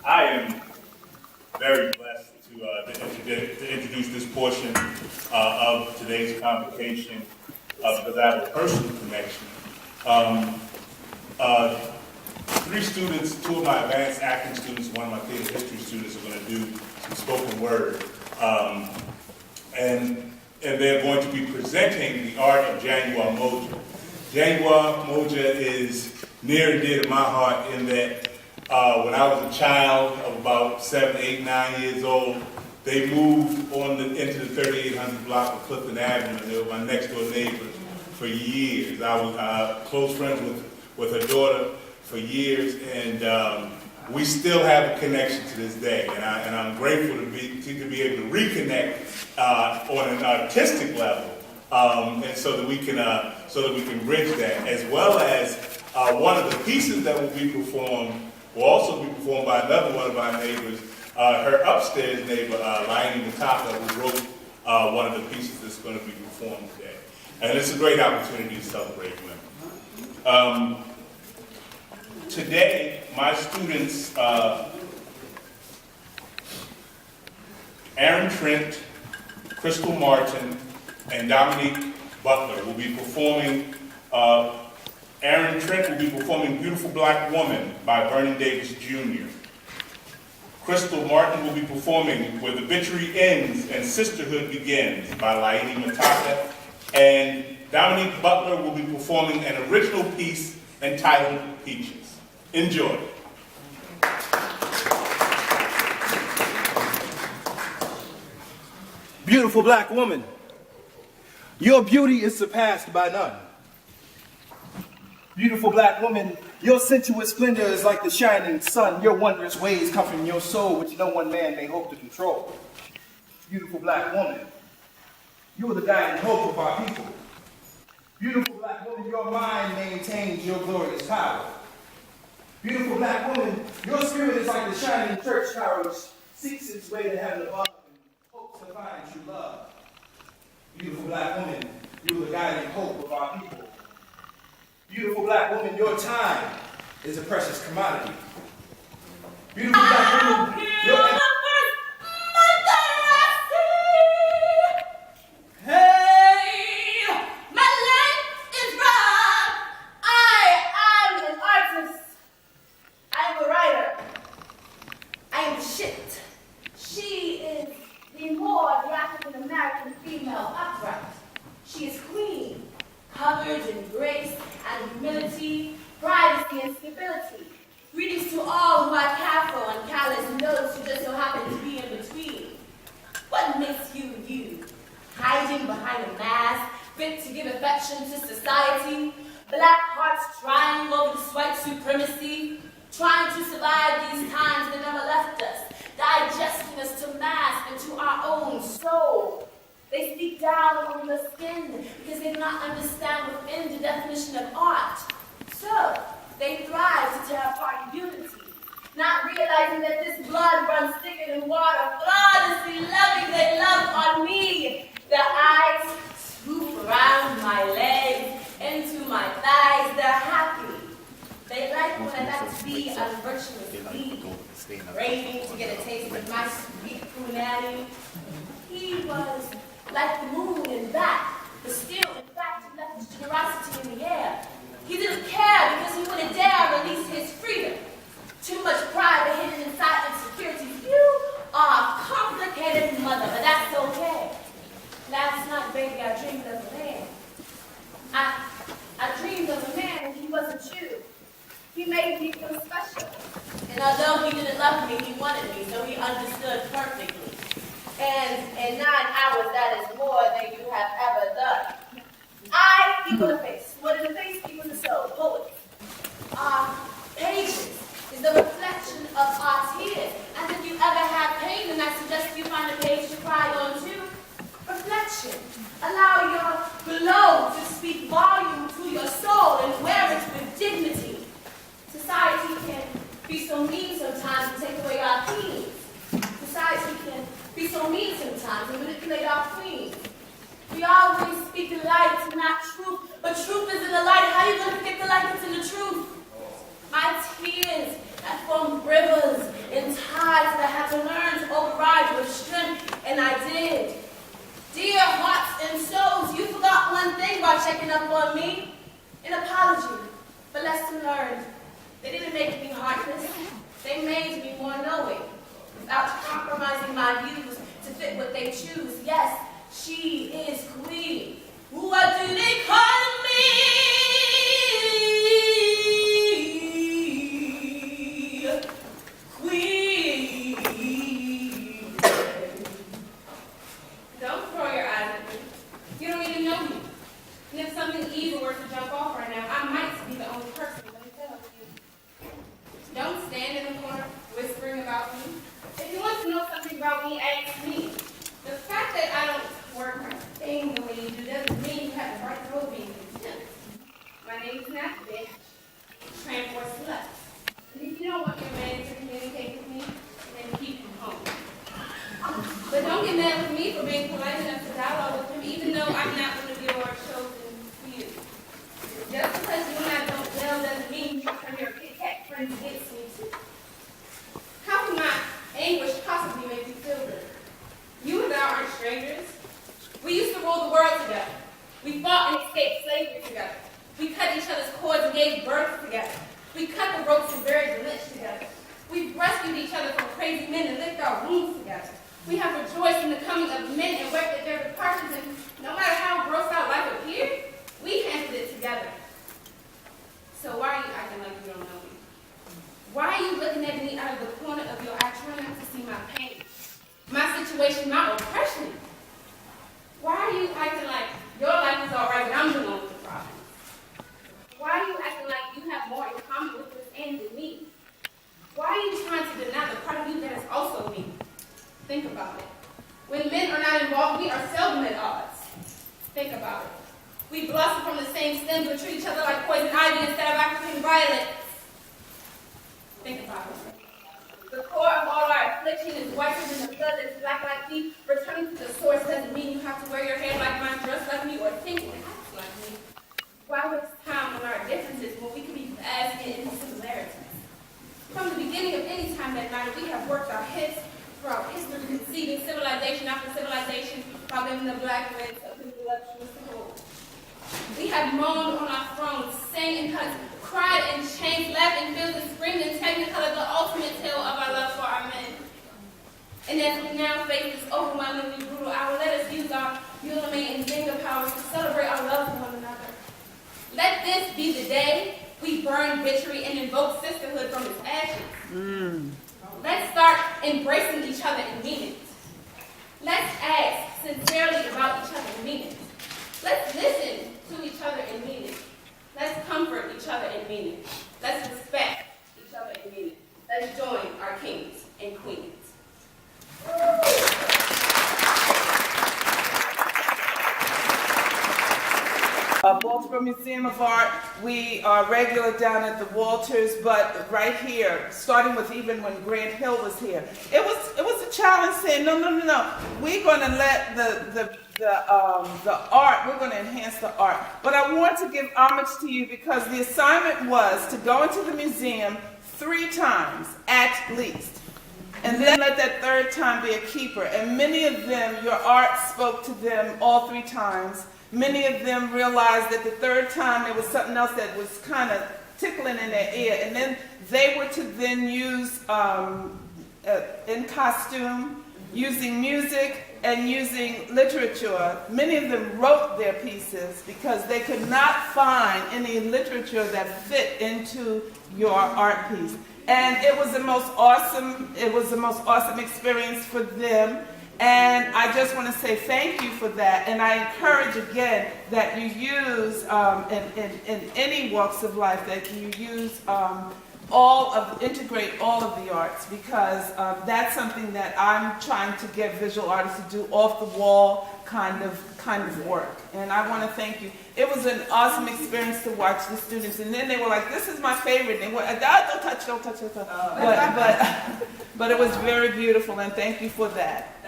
I am very blessed to introduce this portion of today's convocation because I have a personal connection. Three students, two of my advanced acting students, one of my theater history students are going to do some spoken word. And they're going to be presenting the art of Januar Moja. Januar Moja is near and dear to my heart in that when I was a child of about 7, 8, 9 years old, they moved into the 3800 block of Clifton Avenue, and they were my next door neighbors for years. I was close friends with her daughter for years, and we still have a connection to this day. And I'm grateful to be able to reconnect on an artistic level, and so that we can bridge that, as well as one of the pieces that will be performed will also be performed by another one of our neighbors, her upstairs neighbor, Laini Mataka, who wrote one of the pieces that's going to be performed today. And it's a great opportunity to celebrate women. Today, my students, Aaron Trent, Krystal Martin, and Dominique Butler will be performing. Aaron Trent will be performing Beautiful Black Woman by Vernon Davis Jr. Krystal Martin will be performing Where the Bitchery Ends and Sisterhood Begins by Laini Mataka. And Dominique Butler will be performing an original piece entitled Peaches. Enjoy. Beautiful black woman, your beauty is surpassed by none. Beautiful black woman, your sensuous splendor is like the shining sun. Your wondrous ways come from your soul, which no one man may hope to control. Beautiful black woman, you are the guiding hope of our people. Beautiful black woman, your mind maintains your glorious power. Beautiful black woman, your spirit is like the shining church tower which seeks its way to heaven above and hopes to find true love. Beautiful black woman, you are the guiding hope of our people. Beautiful black woman, your time is a precious commodity. Beautiful black woman, your... My tears that form rivers in tides that I had to learn to override with strength, and I did. Dear hearts and souls, you forgot one thing by checking up on me. An apology, but lesson learned. They didn't make me heartless. They made me more knowing, without compromising my views to fit what they choose. Yes, she is queen. What do they call me? Queen. Don't throw your eyes at me. You don't even know me. And if something evil were to jump off right now, I might be the only person that would tell you. Don't stand in the corner whispering about me. If you want to know something about me, ask me. The fact that I don't work my thing the way you do doesn't mean you have the right to hold me in contempt. My name is not bitch, Trent or slut. And if you don't want your man to communicate with me, then keep him home. But don't get mad with me for being polite enough to dialogue with him, even though I'm not one of your chosen few. Just because you and I don't gel doesn't mean you turn your Kit Kat friends against me too. How can my anguish possibly make you feel good? You and I aren't strangers. We used to rule the world together. We fought and escaped slavery together. We cut each other's cords and gave birth together. We cut the ropes and buried the lynch together. We've rescued each other from crazy men and licked our wounds together. We have rejoiced in the coming of men and wept at their departures, and no matter how gross out life appeared, we handled it together. So why are you acting like you don't know me? Why are you looking at me out of the corner of your eye trying not to see my pain, my situation, my oppression? Why are you acting like your life is all right, but I'm the one with the problem? Why are you acting like you have more in common with this end than me? Why are you trying to deny the part of you that is also me? Think about it. When men are not involved, we are seldom at odds. Think about it. We blossom from the same stems but treat each other like poison ivy instead of African violets. Think about it. The core of all our affliction is whiter than the blood that's black like me. Returning to the source doesn't mean you have to wear your hair like mine, dress like me, or think and act like me. Why waste time on our differences when we can be basking in similarities? From the beginning of any time that mattered, we have worked our heads throughout history, conceiving civilization after civilization, while giving the black race up in voluptuous hold. We have moaned on our thrones, sang in huts, cried in chains, laughed in fields, and screamed in technicolor the ultimate tale of our love for our men. And as we now face this overwhelmingly brutal hour, let us use our Ulame and Zinga powers to celebrate our love for one another. Let this be the day we burn bigotry and invoke sisterhood from its ashes. Let's start embracing each other and mean it. Let's ask sincerely about each other and mean it. Let's listen to each other and mean it. Let's comfort each other and mean it. Let's respect each other and mean it. Let's join our kings and queens. Baltimore Museum of Art, we are regular down at the Walters, but right here, starting with even when Grant Hill was here, it was a challenge saying, no, we're going to let the art, we're going to enhance the art. But I want to give homage to you because the assignment was to go into the museum 3 times at least. And then let that 3rd time be a keeper. And many of them, your art spoke to them all 3 times. Many of them realized that the 3rd time there was something else that was kind of tickling in their ear. And then they were to then use, in costume, using music, and using literature. Many of them wrote their pieces because they could not find any literature that fit into your art piece. And it was the most awesome experience for them. And I just want to say thank you for that. And I encourage again that you use, in any walks of life, that you use integrate all of the arts, because that's something that I'm trying to get visual artists to do, off the wall kind of work. And I want to thank you. It was an awesome experience to watch the students, and then they were like, "This is my favorite." And they were, don't touch. But it was very beautiful, and thank you for that.